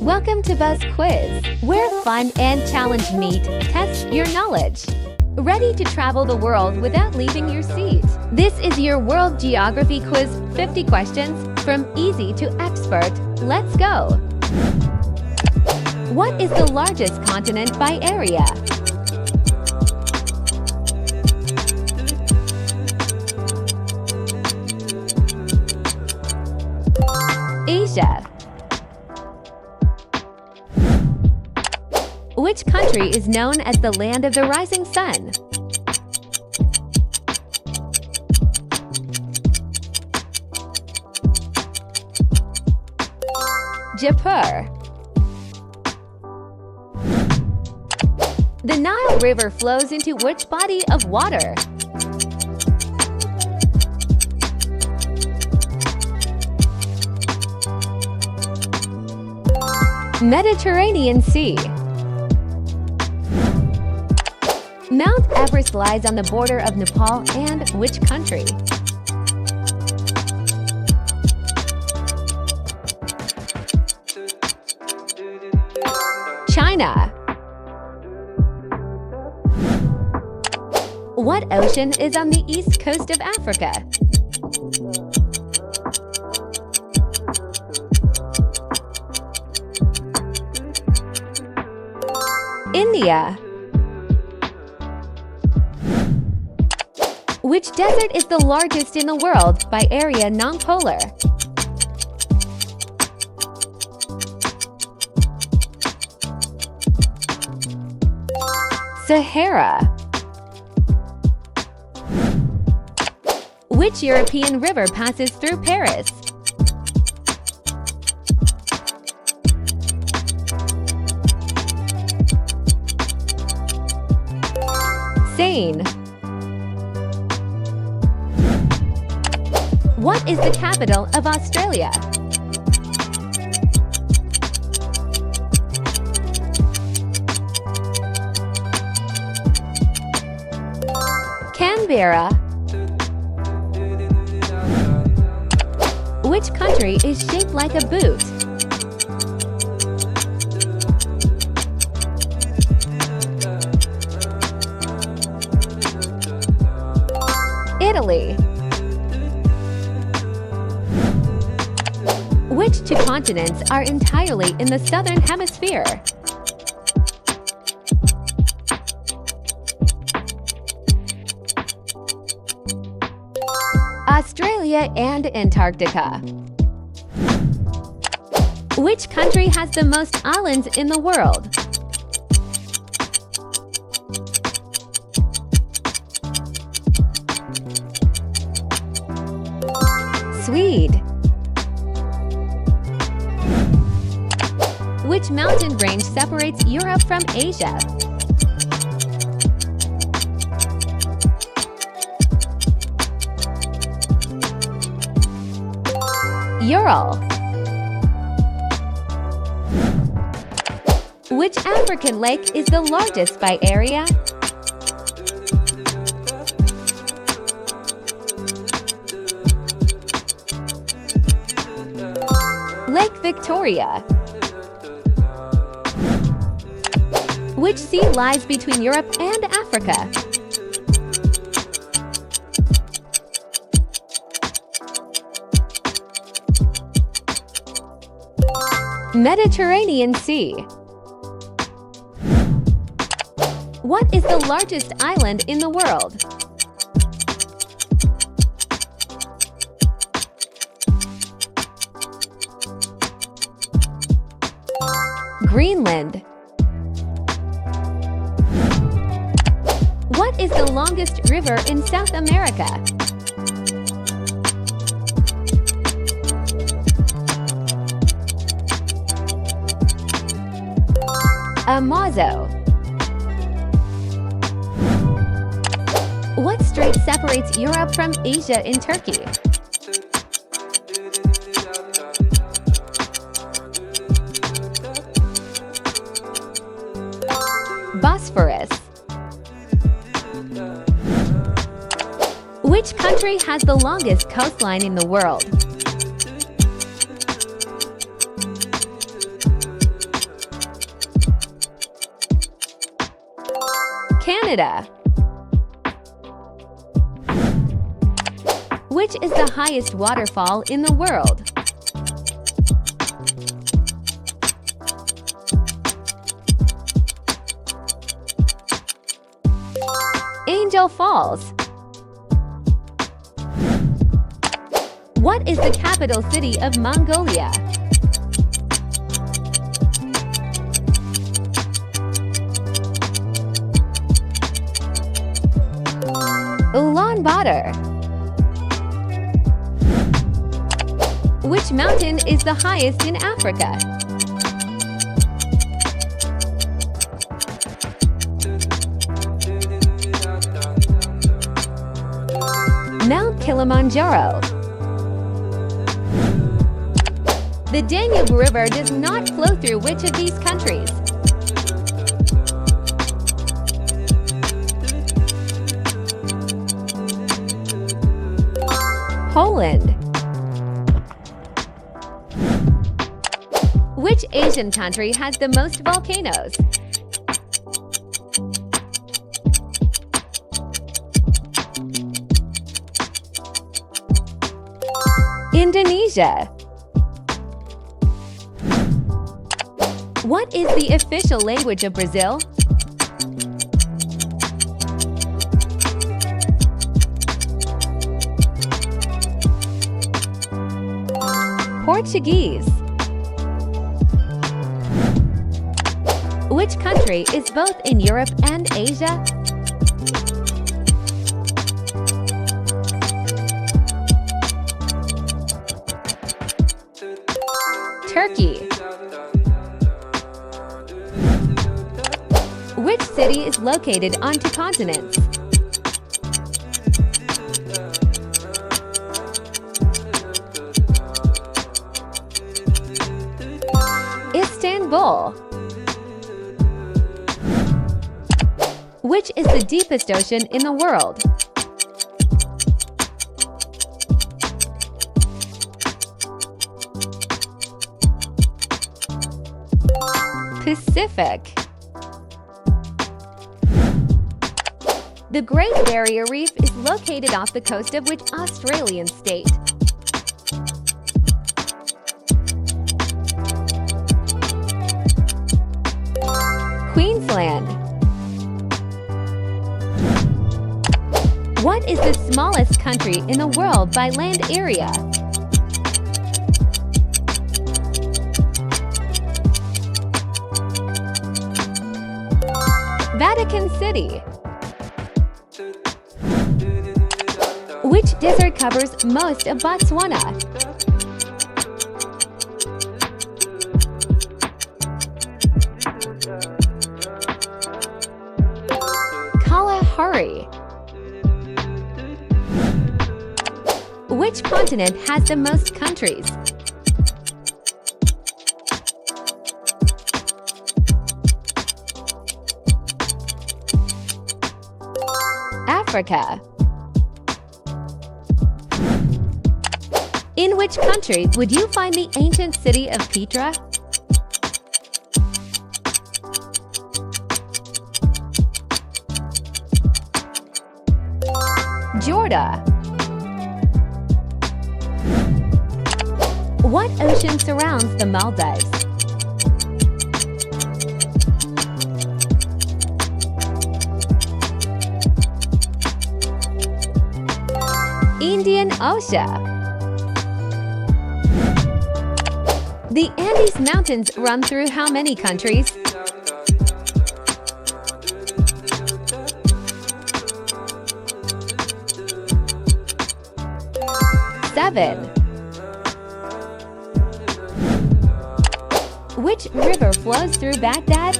Welcome to Buzz Quiz, where fun and challenge meet. Test your knowledge. Ready to travel the world without leaving your seat? This is your World Geography Quiz, 50 questions from easy to expert. Let's go! What is the largest continent by area? Asia. Which country is known as the land of the rising sun? Jaipur. The Nile River flows into which body of water? Mediterranean Sea. Mount Everest lies on the border of Nepal and which country? China. What ocean is on the east coast of Africa? India. Which desert is the largest in the world by area non-polar? Sahara. Which European river passes through Paris? Seine. What is the capital of Australia? Canberra. Which country is shaped like a boot? Italy. Which two continents are entirely in the southern hemisphere? Australia and Antarctica. Which country has the most islands in the world? Sweden. Which mountain range separates Europe from Asia? Ural. Which African lake is the largest by area? Lake Victoria. Which sea lies between Europe and Africa? Mediterranean Sea. What is the largest island in the world? Greenland. What is the longest river in South America? Amazo. What strait separates Europe from Asia in Turkey? Bosphorus. Which country has the longest coastline in the world? Canada. Which is the highest waterfall in the world? Angel Falls. What is the capital city of Mongolia? Ulaanbaatar. Which mountain is the highest in Africa? Mount Kilimanjaro. The Danube River does not flow through which of these countries? Poland. Which Asian country has the most volcanoes? Indonesia. What is the official language of Brazil? Portuguese. Which country is both in Europe and Asia? Turkey. Which city is located on two continents? Istanbul. Which is the deepest ocean in the world? Pacific. The Great Barrier Reef is located off the coast of which Australian state? Queensland. What is the smallest country in the world by land area? Vatican City. Which desert covers most of Botswana? Kalahari. Which continent has the most countries? Africa. In which country would you find the ancient city of Petra? Georgia. What ocean surrounds the Maldives? Indian Ocean. The Andes Mountains run through how many countries? Seven. Which river flows through Baghdad?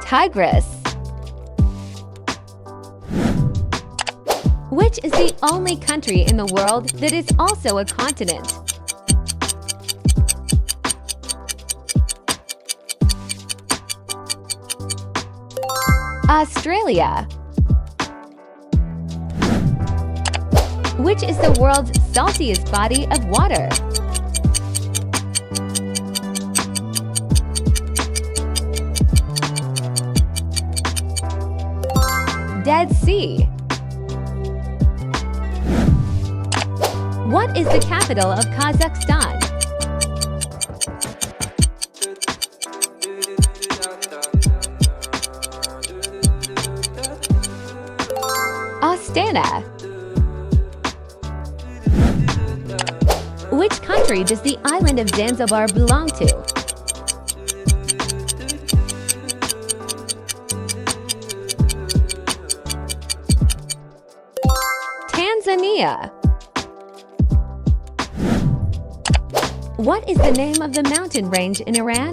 Tigris. Which is the only country in the world that is also a continent? Australia. Which is the world's saltiest body of water? Dead Sea. What is the capital of Kazakhstan? Astana. Which country does the island of Zanzibar belong to? Tanzania. What is the name of the mountain range in Iran?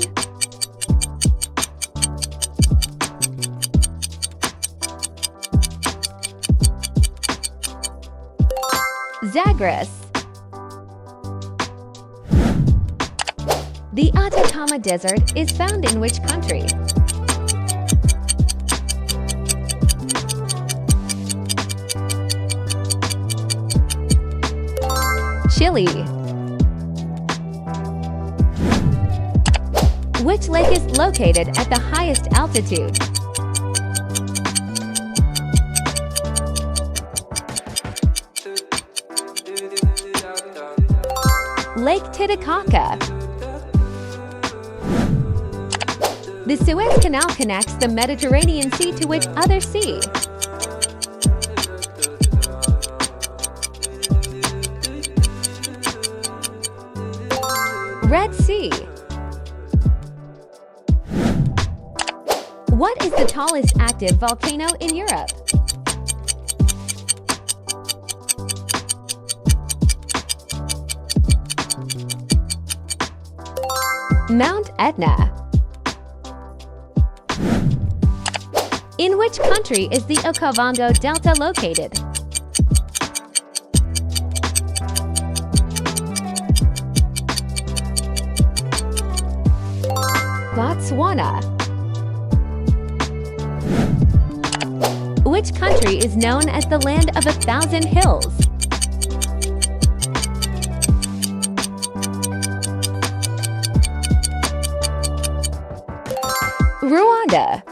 Zagros. The Atacama Desert is found in which country? Chile. Which lake is located at the highest altitude? Lake Titicaca. The Suez Canal connects the Mediterranean Sea to which other sea? Red Sea. What is the tallest active volcano in Europe? Mount Etna. In which country is the Okavango Delta located? Botswana. Which country is known as the land of 1,000 hills? Rwanda.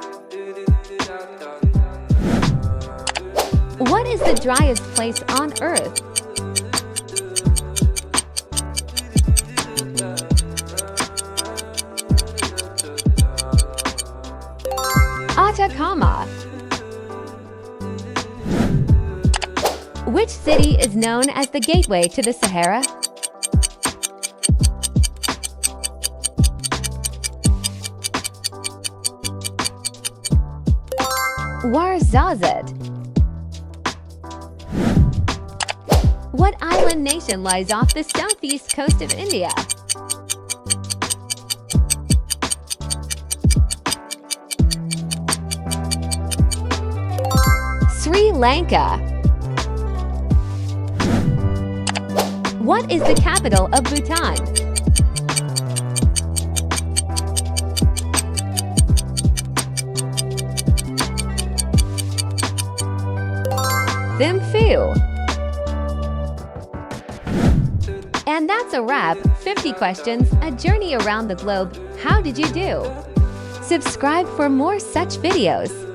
What is the driest place on Earth? Atacama. Which city is known as the gateway to the Sahara? Ouarzazate. What island nation lies off the southeast coast of India? Sri Lanka. What is the capital of Bhutan? Thimphu. And that's a wrap. 50 questions, a journey around the globe. How did you do? Subscribe for more such videos.